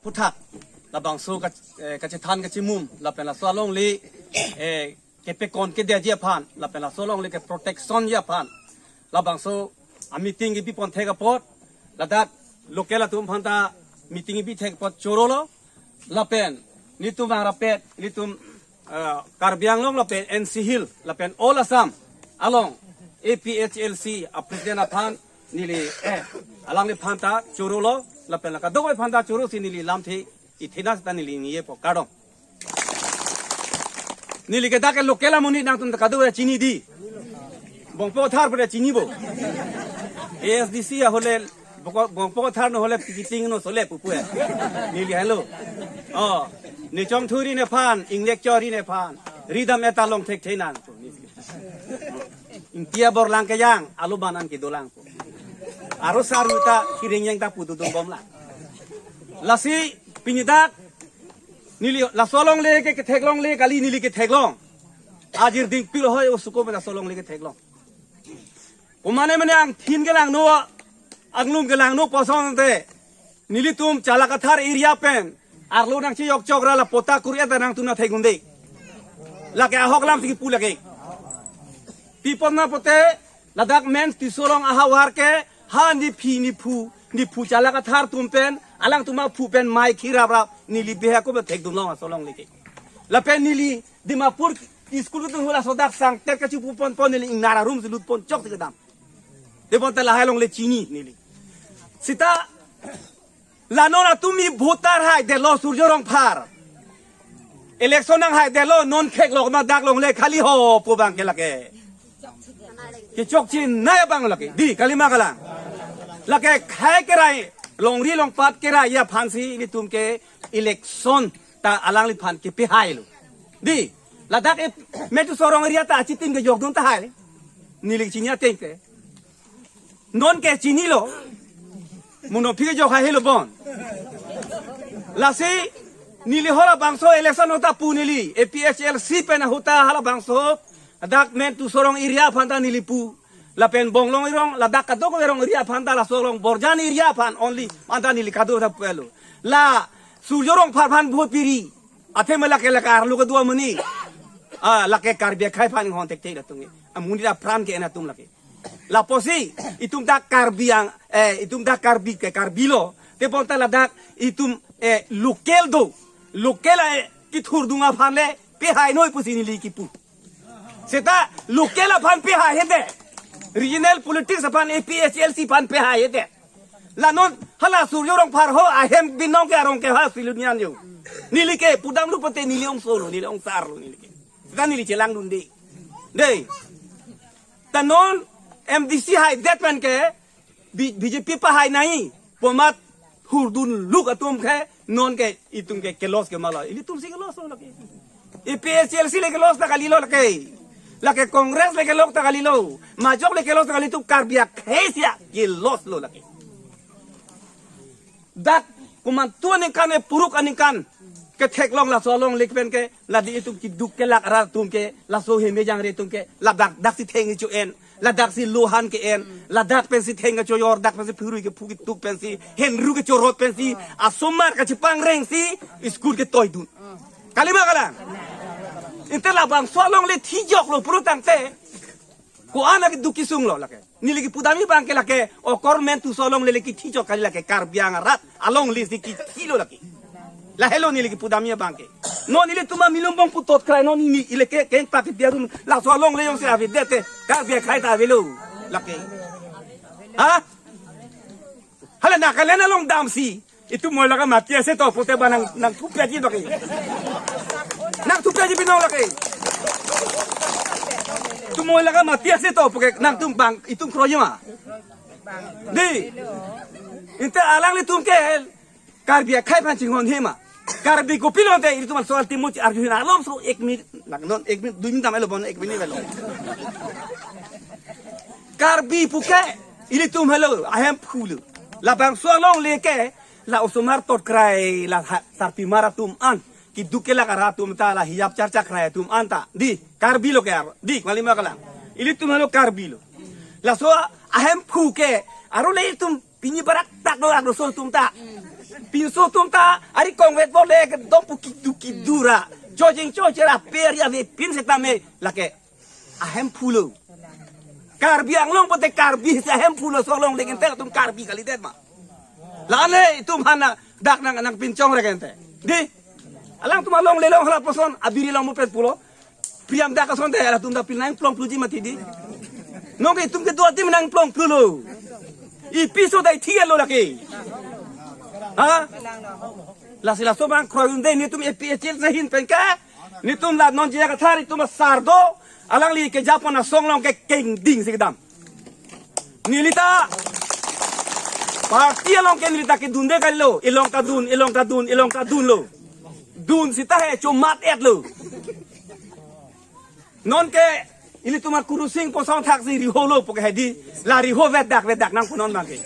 putak la bangso ka chitan ka chimum la pen la solong li ke pekon ke dia pan la pen la solong li ke protection ya pan la bangso a meeting gi pon thega pot la dat local tum phanta meeting bi theg pot chorolo la pen ni tum ara pet ni tum karbiang long la pen NC Hill la pen all Assam along APHLC a president aphan nili alang ni phanta chorolo la pen la ka dogoi phanta choro sinili lamthi ithinas ta nili ni po kadong nili ke dake lokela muni nang tum ka dogoi chini di bongpo thar pore chini bo ASDC ya hole bongpo thar no hole piting no sole pupu nili hello ni chong thuri ne phan inglek chori ne phan ridam eta long thek theinan to intia bor lang ke yang alu banan ki dolang po aro saruta kiring yang ta putu dum bom la lasi pinidak nili la solong le ke theklong le kali nili ke theklong ajir ding pil hoy usuko me la solong le ke theklong umane mane ang thin ke lang no anglum ke lang no posong te nili tum chalakathar area pen arlo nang chi yok chokra la pota kuria ta nang tuna thegunde la ke ahok lam ti pu lage people na pote ladak men ti solong ahawar ke ha ni phu chalakathar tum pen alang tuma phu pen mai khira bra nili beha ko thek dum long solong leke la pen nili dimapur school tu hula sodak sang tek ka chu pon pon nili nara room zu lut pon chok te dam de pon ta la halong le chini nili sita la nona tumi votar hai de lo surjo rong phar election nang hai de lo non khek lok ma dak long le khali ho pu bang ke lake ke chok chin na bang lake di kalima kala lake khai ke rai long ri long pat ke rai ya phansi ni tum ke election ta alang li phan ke pe hai lo di la dak e metu sorong ria ta chitin ke jok dun ta hai ni li chinya te ke non ke chini lo muno phi jok hai lo bon la se nili hola bangso election hota punili APHLC pen hota hala bangso dak men tu sorong iria phanta nili pu la pen bonglong irong la dak kadok irong iria phanta la sorong borjani iria phan only anta nili kadu da pelo la surjorong phar phan bhu piri athe mala ke la kar lu ka dua mani la ke kar be khai phan hon tek te la tungi amuni da pran ke na tum la ke la posi itum dak karbiang itum dak karbi ke karbilo te ponta la dak itum local do local ki thur dunga phanle pe hai noi pusini li ki pu seta local phan pe hai hede regional politics phan APHLC phan pe hai hede la non hala suryorong phar ho ahem binong ke arong ke ha silunian yo nili ke pudam lu pate nili ong solo nili ong sar nili ke seta nili chelang dun de dei ta non MDC hai that man ke BJP pa hai nai pomat hurdun luk atum ke non ke itum ke kelos ke mala ili tum si kelos lo ke APHLC le kelos ta kalilo ke la ke Congress le kelos ta kalilo majok le kelos ta kalitu karbia khesia kelos lo la ke dak kumantuan kan e puruk anikan ke theklong la solong lekpen ke la di itum ki duk ke lak ra tum ke la so he me jang re tum ke la dak si theng chu en la dak si lohan ke en la dak pen si theng cho yor dak pen si phuru ke phuki tuk pen si hen ru ke chorot pen si asomar ka chipang reng si school ke toy dun kalima kala intela bang solong le thi jok lo puru tang te ko ana ke duki sung lo la ke nili ki pudami bang ke la ke o kormen tu solong le ki thi jok kali la ke karbiang rat along li si ki thilo la ke la hello nili ki pudami bang ke no nili tuma milum bang putot krai no ni ile ke ken pa ke biarum la solong le yong se ave dete karbia khai ta velo la ke ha hala na kalena long dam si itu mo la ka matia se to pote banang nang tupya ji to ke nang tupya ji binong la ke tu mo la ka matia se to porque nang tum bang itum kroyma di inte alang li tum ke karbia khai pan chingon hema karbi ko pilon te itu mal soal timu ci arjuna alom so 1 minute non 1 minute 2 minute amelo bon 1 minute velo karbi puke ili tum hello ahem phulu la bang so long leke la osomar tot krai la sarpi maratum an ki duke la karatum ta la hijab charcha krai tum anta di karbi lo ke di malima kala ili tum hello karbi lo la so ahem phuke aro le tum pini barak tak do so tum ta pinso tumta ari kongwet boleh dom pukit dura jojing jojera peria ve pinsetame lake ahem pulo karbi anglong pote karbi ahem pulo solong legen tel tum karbi kali det ma lane tum hana dak nang pincong regente di alang tum along lelong hala poson abiri long mupet pulo priam dak son de ala tum da pil nang plong pluji mati di nong tum ke dua tim nang plong plulo i piso dai tielo lake ha la sila sobrang kroyunde ni tum EPHL sa hin penka ni tum la non jia kathari tum sardo alang li ke Japon na songlong ke king ding sigdam nilita parti along ke nilita ke dunde kallo ilong ka dun lo dun sita he chumat et lo non ke ini tumar kurusing posong taksi riholo poke hedi la riho vedak nang punon bangke